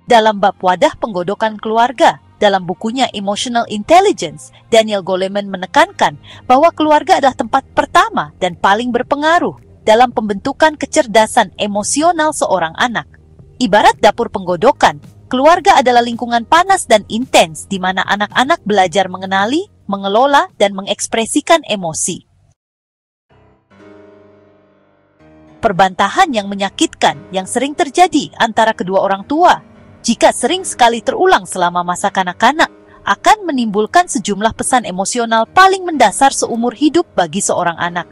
Dalam bab wadah penggodokan keluarga, dalam bukunya Emotional Intelligence, Daniel Goleman menekankan bahwa keluarga adalah tempat pertama dan paling berpengaruh dalam pembentukan kecerdasan emosional seorang anak. Ibarat dapur penggodokan, keluarga adalah lingkungan panas dan intens di mana anak-anak belajar mengenali, mengelola, dan mengekspresikan emosi. Perbantahan yang menyakitkan yang sering terjadi antara kedua orang tua, jika sering sekali terulang selama masa kanak-kanak, akan menimbulkan sejumlah pesan emosional paling mendasar seumur hidup bagi seorang anak.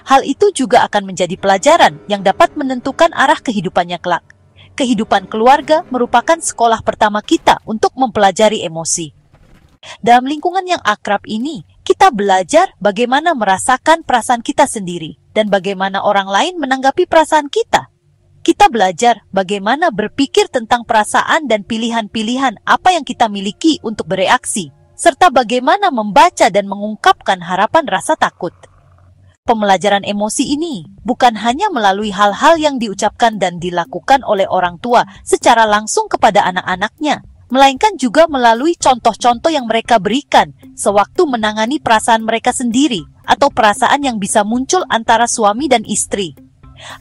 Hal itu juga akan menjadi pelajaran yang dapat menentukan arah kehidupannya kelak. Kehidupan keluarga merupakan sekolah pertama kita untuk mempelajari emosi. Dalam lingkungan yang akrab ini, kita belajar bagaimana merasakan perasaan kita sendiri dan bagaimana orang lain menanggapi perasaan kita. Kita belajar bagaimana berpikir tentang perasaan dan pilihan-pilihan apa yang kita miliki untuk bereaksi, serta bagaimana membaca dan mengungkapkan harapan rasa takut. Pembelajaran emosi ini bukan hanya melalui hal-hal yang diucapkan dan dilakukan oleh orang tua secara langsung kepada anak-anaknya, melainkan juga melalui contoh-contoh yang mereka berikan sewaktu menangani perasaan mereka sendiri atau perasaan yang bisa muncul antara suami dan istri.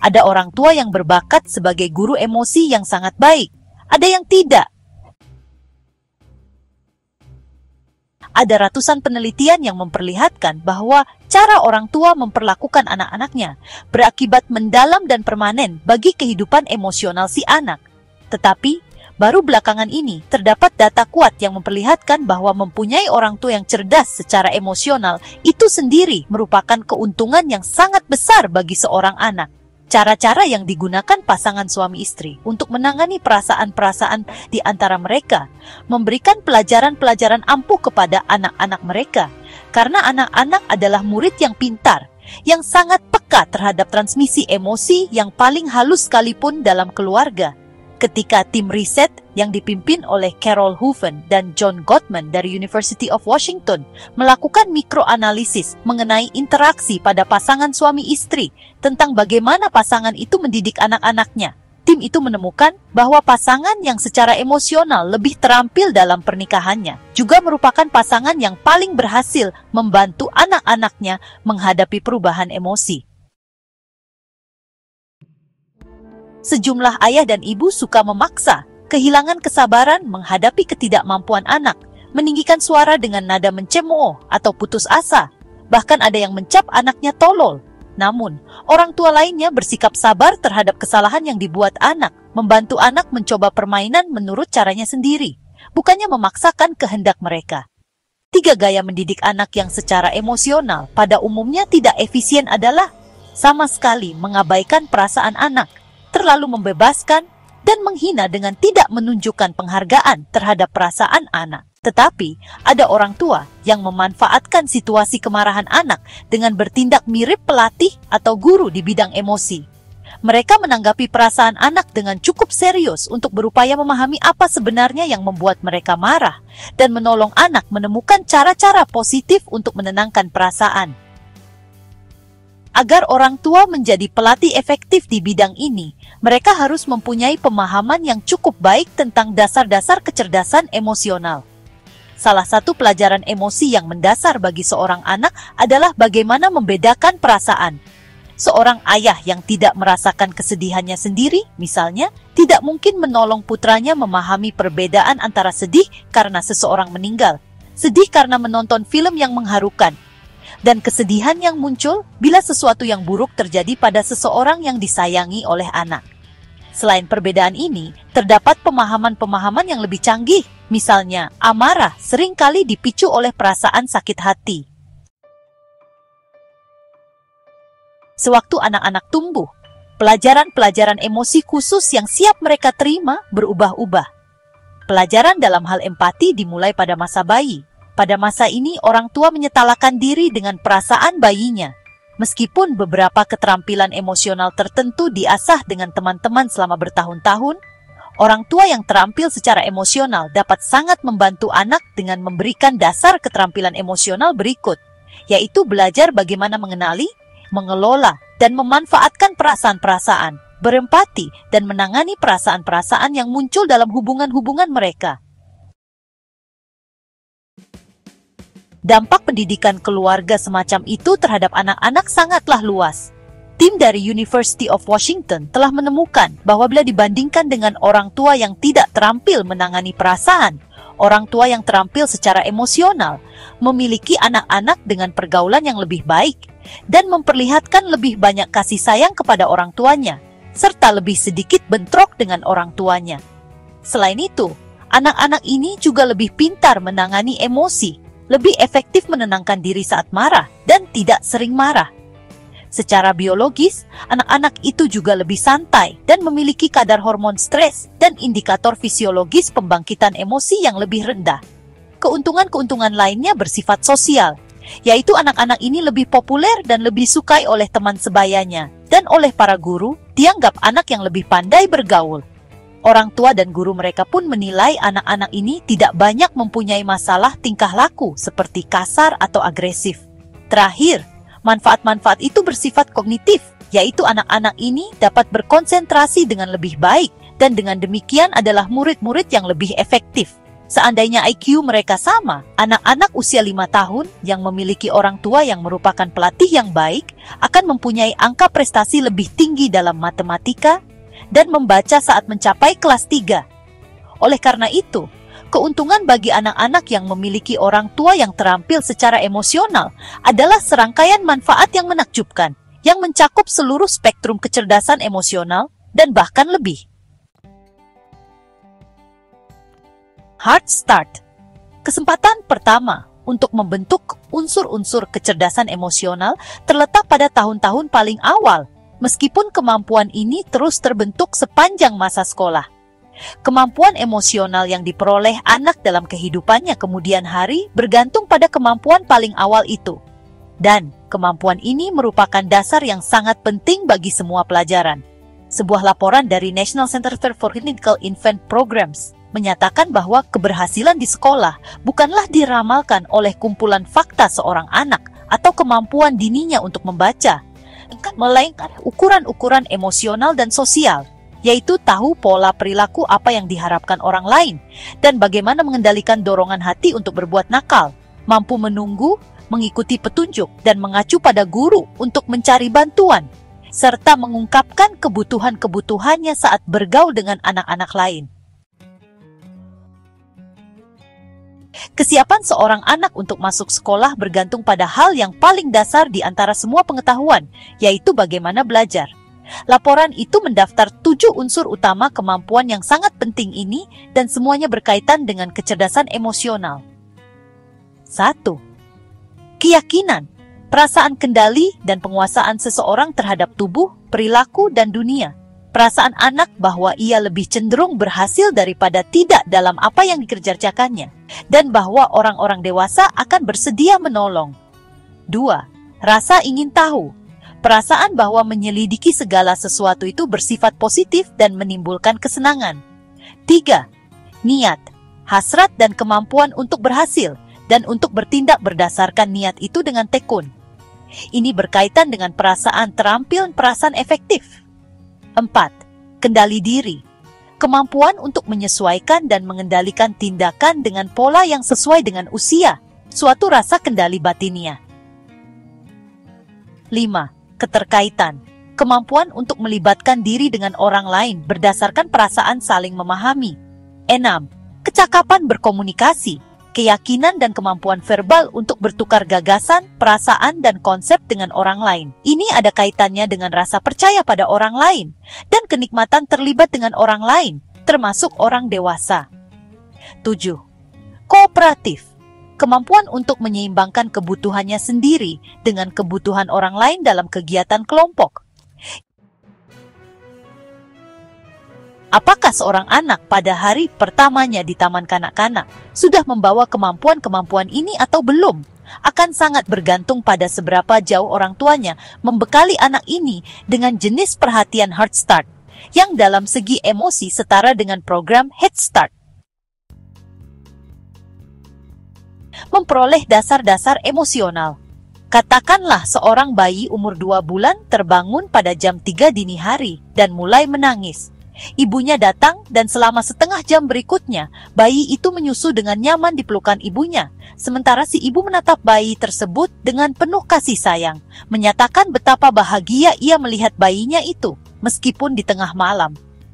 Ada orang tua yang berbakat sebagai guru emosi yang sangat baik, ada yang tidak. Ada ratusan penelitian yang memperlihatkan bahwa cara orang tua memperlakukan anak-anaknya berakibat mendalam dan permanen bagi kehidupan emosional si anak. Tetapi, baru belakangan ini terdapat data kuat yang memperlihatkan bahwa mempunyai orang tua yang cerdas secara emosional itu sendiri merupakan keuntungan yang sangat besar bagi seorang anak. Cara-cara yang digunakan pasangan suami istri untuk menangani perasaan-perasaan di antara mereka memberikan pelajaran-pelajaran ampuh kepada anak-anak mereka, karena anak-anak adalah murid yang pintar, yang sangat peka terhadap transmisi emosi yang paling halus sekalipun dalam keluarga. Ketika tim riset yang dipimpin oleh Carol Hooven dan John Gottman dari University of Washington melakukan mikroanalisis mengenai interaksi pada pasangan suami istri tentang bagaimana pasangan itu mendidik anak-anaknya, tim itu menemukan bahwa pasangan yang secara emosional lebih terampil dalam pernikahannya juga merupakan pasangan yang paling berhasil membantu anak-anaknya menghadapi perubahan emosi. Sejumlah ayah dan ibu suka memaksa, kehilangan kesabaran menghadapi ketidakmampuan anak, meninggikan suara dengan nada mencemooh atau putus asa. Bahkan ada yang mencap anaknya tolol. Namun, orang tua lainnya bersikap sabar terhadap kesalahan yang dibuat anak, membantu anak mencoba permainan menurut caranya sendiri, bukannya memaksakan kehendak mereka. 3 gaya mendidik anak yang secara emosional pada umumnya tidak efisien adalah sama sekali mengabaikan perasaan anak, terlalu membebaskan, dan menghina dengan tidak menunjukkan penghargaan terhadap perasaan anak. Tetapi, ada orang tua yang memanfaatkan situasi kemarahan anak dengan bertindak mirip pelatih atau guru di bidang emosi. Mereka menanggapi perasaan anak dengan cukup serius untuk berupaya memahami apa sebenarnya yang membuat mereka marah dan menolong anak menemukan cara-cara positif untuk menenangkan perasaan. Agar orang tua menjadi pelatih efektif di bidang ini, mereka harus mempunyai pemahaman yang cukup baik tentang dasar-dasar kecerdasan emosional. Salah satu pelajaran emosi yang mendasar bagi seorang anak adalah bagaimana membedakan perasaan. Seorang ayah yang tidak merasakan kesedihannya sendiri, misalnya, tidak mungkin menolong putranya memahami perbedaan antara sedih karena seseorang meninggal, sedih karena menonton film yang mengharukan, dan kesedihan yang muncul bila sesuatu yang buruk terjadi pada seseorang yang disayangi oleh anak. Selain perbedaan ini, terdapat pemahaman-pemahaman yang lebih canggih. Misalnya, amarah seringkali dipicu oleh perasaan sakit hati. Sewaktu anak-anak tumbuh, pelajaran-pelajaran emosi khusus yang siap mereka terima berubah-ubah. Pelajaran dalam hal empati dimulai pada masa bayi. Pada masa ini, orang tua menyetalakan diri dengan perasaan bayinya. Meskipun beberapa keterampilan emosional tertentu diasah dengan teman-teman selama bertahun-tahun, orang tua yang terampil secara emosional dapat sangat membantu anak dengan memberikan dasar keterampilan emosional berikut, yaitu belajar bagaimana mengenali, mengelola, dan memanfaatkan perasaan-perasaan. berempati, dan menangani perasaan-perasaan yang muncul dalam hubungan-hubungan mereka. Dampak pendidikan keluarga semacam itu terhadap anak-anak sangatlah luas. Tim dari University of Washington telah menemukan bahwa bila dibandingkan dengan orang tua yang tidak terampil menangani perasaan, orang tua yang terampil secara emosional memiliki anak-anak dengan pergaulan yang lebih baik dan memperlihatkan lebih banyak kasih sayang kepada orang tuanya, serta lebih sedikit bentrok dengan orang tuanya. Selain itu, anak-anak ini juga lebih pintar menangani emosi, lebih efektif menenangkan diri saat marah, dan tidak sering marah. Secara biologis, anak-anak itu juga lebih santai dan memiliki kadar hormon stres dan indikator fisiologis pembangkitan emosi yang lebih rendah. Keuntungan-keuntungan lainnya bersifat sosial, yaitu anak-anak ini lebih populer dan lebih disukai oleh teman sebayanya, dan oleh para guru, dianggap anak yang lebih pandai bergaul. Orang tua dan guru mereka pun menilai anak-anak ini tidak banyak mempunyai masalah tingkah laku seperti kasar atau agresif. Terakhir, manfaat-manfaat itu bersifat kognitif, yaitu anak-anak ini dapat berkonsentrasi dengan lebih baik dan dengan demikian adalah murid-murid yang lebih efektif. Seandainya IQ mereka sama, anak-anak usia 5 tahun yang memiliki orang tua yang merupakan pelatih yang baik akan mempunyai angka prestasi lebih tinggi dalam matematika dan membaca saat mencapai kelas 3. Oleh karena itu, keuntungan bagi anak-anak yang memiliki orang tua yang terampil secara emosional adalah serangkaian manfaat yang menakjubkan, yang mencakup seluruh spektrum kecerdasan emosional dan bahkan lebih. Heart Start. Kesempatan pertama untuk membentuk unsur-unsur kecerdasan emosional terletak pada tahun-tahun paling awal, meskipun kemampuan ini terus terbentuk sepanjang masa sekolah. Kemampuan emosional yang diperoleh anak dalam kehidupannya kemudian hari bergantung pada kemampuan paling awal itu. Dan kemampuan ini merupakan dasar yang sangat penting bagi semua pelajaran. Sebuah laporan dari National Center for Clinical Infant Programs menyatakan bahwa keberhasilan di sekolah bukanlah diramalkan oleh kumpulan fakta seorang anak atau kemampuan dininya untuk membaca, melainkan ukuran-ukuran emosional dan sosial, yaitu tahu pola perilaku apa yang diharapkan orang lain, dan bagaimana mengendalikan dorongan hati untuk berbuat nakal, mampu menunggu, mengikuti petunjuk, dan mengacu pada guru untuk mencari bantuan, serta mengungkapkan kebutuhan-kebutuhannya saat bergaul dengan anak-anak lain. Kesiapan seorang anak untuk masuk sekolah bergantung pada hal yang paling dasar di antara semua pengetahuan, yaitu bagaimana belajar. Laporan itu mendaftar 7 unsur utama kemampuan yang sangat penting ini dan semuanya berkaitan dengan kecerdasan emosional. 1. Keyakinan, perasaan kendali dan penguasaan seseorang terhadap tubuh, perilaku, dan dunia. Perasaan anak bahwa ia lebih cenderung berhasil daripada tidak dalam apa yang dikerjakannya, dan bahwa orang-orang dewasa akan bersedia menolong. 2. Rasa ingin tahu. Perasaan bahwa menyelidiki segala sesuatu itu bersifat positif dan menimbulkan kesenangan. 3. Niat, hasrat dan kemampuan untuk berhasil dan untuk bertindak berdasarkan niat itu dengan tekun. Ini berkaitan dengan perasaan terampil, perasaan efektif. 4. Kendali diri, kemampuan untuk menyesuaikan dan mengendalikan tindakan dengan pola yang sesuai dengan usia, suatu rasa kendali batinia. 5. Keterkaitan, kemampuan untuk melibatkan diri dengan orang lain berdasarkan perasaan saling memahami. 6. Kecakapan berkomunikasi, keyakinan dan kemampuan verbal untuk bertukar gagasan, perasaan, dan konsep dengan orang lain. Ini ada kaitannya dengan rasa percaya pada orang lain dan kenikmatan terlibat dengan orang lain, termasuk orang dewasa. 7. Kooperatif, kemampuan untuk menyeimbangkan kebutuhannya sendiri dengan kebutuhan orang lain dalam kegiatan kelompok. Apakah seorang anak pada hari pertamanya di taman kanak-kanak sudah membawa kemampuan-kemampuan ini atau belum? Akan sangat bergantung pada seberapa jauh orang tuanya membekali anak ini dengan jenis perhatian Heart Start, yang dalam segi emosi setara dengan program Head Start. Memperoleh dasar-dasar emosional. Katakanlah seorang bayi umur 2 bulan terbangun pada jam 3 dini hari dan mulai menangis. Ibunya datang dan selama setengah jam berikutnya, bayi itu menyusu dengan nyaman di pelukan ibunya. Sementara si ibu menatap bayi tersebut dengan penuh kasih sayang, menyatakan betapa bahagia ia melihat bayinya itu, meskipun di tengah malam.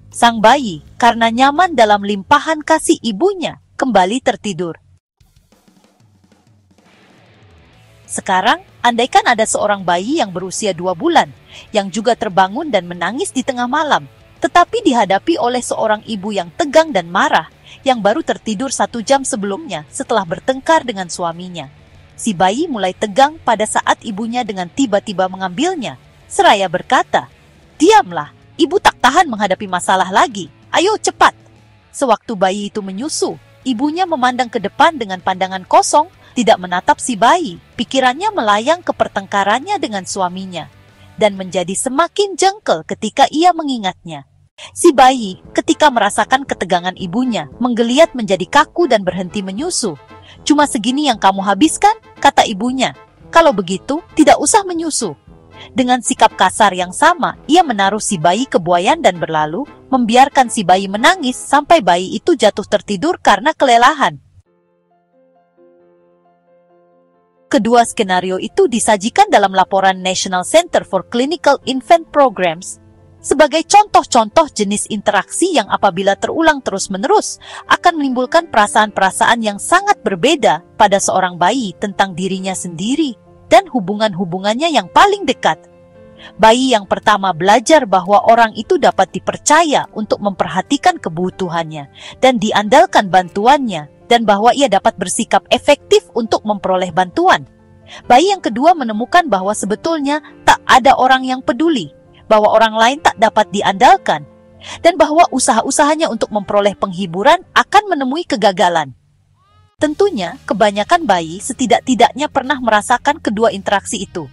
Sang bayi, karena nyaman dalam limpahan kasih ibunya, kembali tertidur. Sekarang, andaikan ada seorang bayi yang berusia 2 bulan, yang juga terbangun dan menangis di tengah malam, tetapi dihadapi oleh seorang ibu yang tegang dan marah, yang baru tertidur 1 jam sebelumnya setelah bertengkar dengan suaminya. Si bayi mulai tegang pada saat ibunya dengan tiba-tiba mengambilnya, seraya berkata, "Diamlah, ibu tak tahan menghadapi masalah lagi, ayo cepat." Sewaktu bayi itu menyusu, ibunya memandang ke depan dengan pandangan kosong, tidak menatap si bayi. Pikirannya melayang ke pertengkarannya dengan suaminya, dan menjadi semakin jengkel ketika ia mengingatnya. Si bayi, ketika merasakan ketegangan ibunya, menggeliat menjadi kaku dan berhenti menyusu. "Cuma segini yang kamu habiskan?" kata ibunya. "Kalau begitu, tidak usah menyusu." Dengan sikap kasar yang sama, ia menaruh si bayi ke buayan dan berlalu, membiarkan si bayi menangis sampai bayi itu jatuh tertidur karena kelelahan. Kedua skenario itu disajikan dalam laporan National Center for Clinical Infant Programs sebagai contoh-contoh jenis interaksi yang apabila terulang terus-menerus akan menimbulkan perasaan-perasaan yang sangat berbeda pada seorang bayi tentang dirinya sendiri dan hubungan-hubungannya yang paling dekat. Bayi yang pertama belajar bahwa orang itu dapat dipercaya untuk memperhatikan kebutuhannya dan diandalkan bantuannya, dan bahwa ia dapat bersikap efektif untuk memperoleh bantuan. Bayi yang kedua menemukan bahwa sebetulnya tak ada orang yang peduli, bahwa orang lain tak dapat diandalkan, dan bahwa usaha-usahanya untuk memperoleh penghiburan akan menemui kegagalan. Tentunya, kebanyakan bayi setidak-tidaknya pernah merasakan kedua interaksi itu.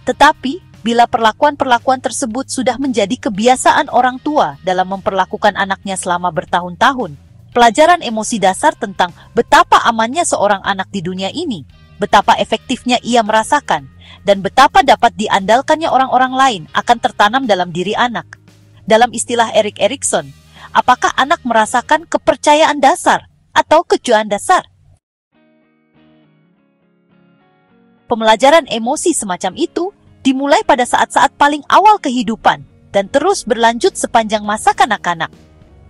Tetapi, bila perlakuan-perlakuan tersebut sudah menjadi kebiasaan orang tua dalam memperlakukan anaknya selama bertahun-tahun, pelajaran emosi dasar tentang betapa amannya seorang anak di dunia ini, betapa efektifnya ia merasakan, dan betapa dapat diandalkannya orang-orang lain akan tertanam dalam diri anak. Dalam istilah Erik Erikson, apakah anak merasakan kepercayaan dasar atau kejuan dasar? Pembelajaran emosi semacam itu dimulai pada saat-saat paling awal kehidupan dan terus berlanjut sepanjang masa kanak-kanak.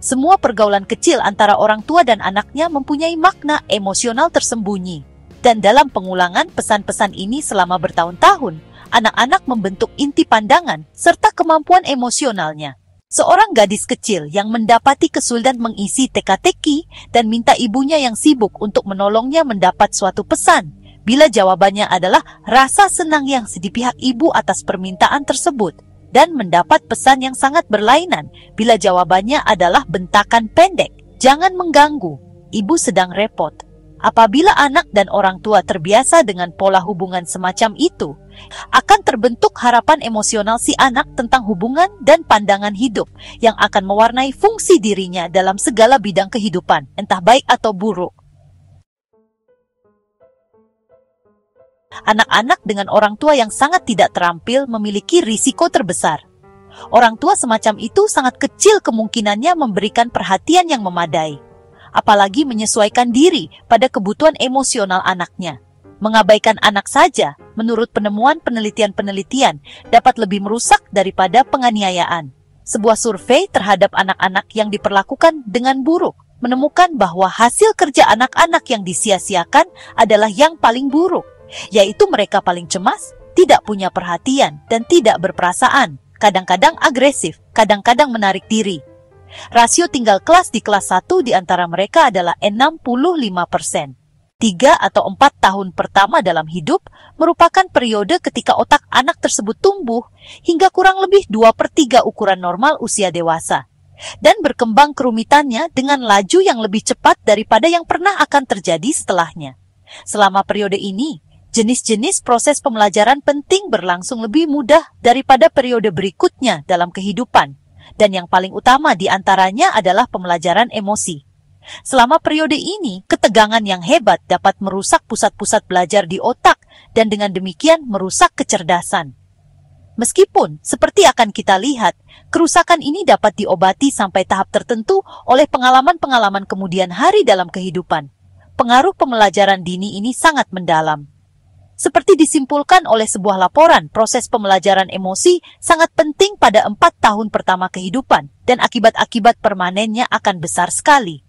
Semua pergaulan kecil antara orang tua dan anaknya mempunyai makna emosional tersembunyi. Dan dalam pengulangan pesan-pesan ini selama bertahun-tahun, anak-anak membentuk inti pandangan serta kemampuan emosionalnya. Seorang gadis kecil yang mendapati kesulitan mengisi teka-teki dan minta ibunya yang sibuk untuk menolongnya mendapat suatu pesan, bila jawabannya adalah rasa senang yang di pihak ibu atas permintaan tersebut, dan mendapat pesan yang sangat berlainan bila jawabannya adalah bentakan pendek, "Jangan mengganggu, ibu sedang repot." Apabila anak dan orang tua terbiasa dengan pola hubungan semacam itu, akan terbentuk harapan emosional si anak tentang hubungan dan pandangan hidup yang akan mewarnai fungsi dirinya dalam segala bidang kehidupan, entah baik atau buruk. Anak-anak dengan orang tua yang sangat tidak terampil memiliki risiko terbesar. Orang tua semacam itu sangat kecil kemungkinannya memberikan perhatian yang memadai, apalagi menyesuaikan diri pada kebutuhan emosional anaknya. Mengabaikan anak saja, menurut penemuan penelitian-penelitian, dapat lebih merusak daripada penganiayaan. Sebuah survei terhadap anak-anak yang diperlakukan dengan buruk menemukan bahwa hasil kerja anak-anak yang disia-siakan adalah yang paling buruk, yaitu mereka paling cemas, tidak punya perhatian, dan tidak berperasaan, kadang-kadang agresif, kadang-kadang menarik diri. Rasio tinggal kelas di kelas 1 di antara mereka adalah 65%. 3 atau 4 tahun pertama dalam hidup merupakan periode ketika otak anak tersebut tumbuh hingga kurang lebih 2/3 ukuran normal usia dewasa, dan berkembang kerumitannya dengan laju yang lebih cepat daripada yang pernah akan terjadi setelahnya. Selama periode ini, jenis-jenis proses pembelajaran penting berlangsung lebih mudah daripada periode berikutnya dalam kehidupan, dan yang paling utama di antaranya adalah pembelajaran emosi. Selama periode ini, ketegangan yang hebat dapat merusak pusat-pusat belajar di otak dan dengan demikian merusak kecerdasan. Meskipun, seperti akan kita lihat, kerusakan ini dapat diobati sampai tahap tertentu oleh pengalaman-pengalaman kemudian hari dalam kehidupan. Pengaruh pembelajaran dini ini sangat mendalam. Seperti disimpulkan oleh sebuah laporan, proses pembelajaran emosi sangat penting pada 4 tahun pertama kehidupan, dan akibat-akibat permanennya akan besar sekali.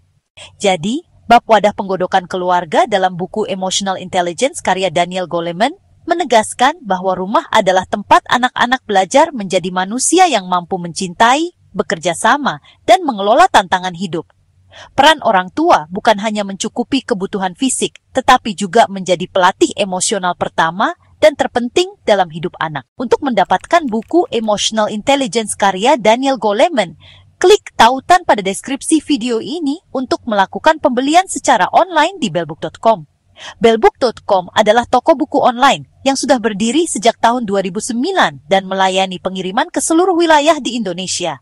Jadi, bab wadah penggodokan keluarga dalam buku Emotional Intelligence karya Daniel Goleman menegaskan bahwa rumah adalah tempat anak-anak belajar menjadi manusia yang mampu mencintai, bekerja sama, dan mengelola tantangan hidup. Peran orang tua bukan hanya mencukupi kebutuhan fisik, tetapi juga menjadi pelatih emosional pertama dan terpenting dalam hidup anak. Untuk mendapatkan buku Emotional Intelligence karya Daniel Goleman, klik tautan pada deskripsi video ini untuk melakukan pembelian secara online di bellbook.com. Bellbook.com adalah toko buku online yang sudah berdiri sejak tahun 2009 dan melayani pengiriman ke seluruh wilayah di Indonesia.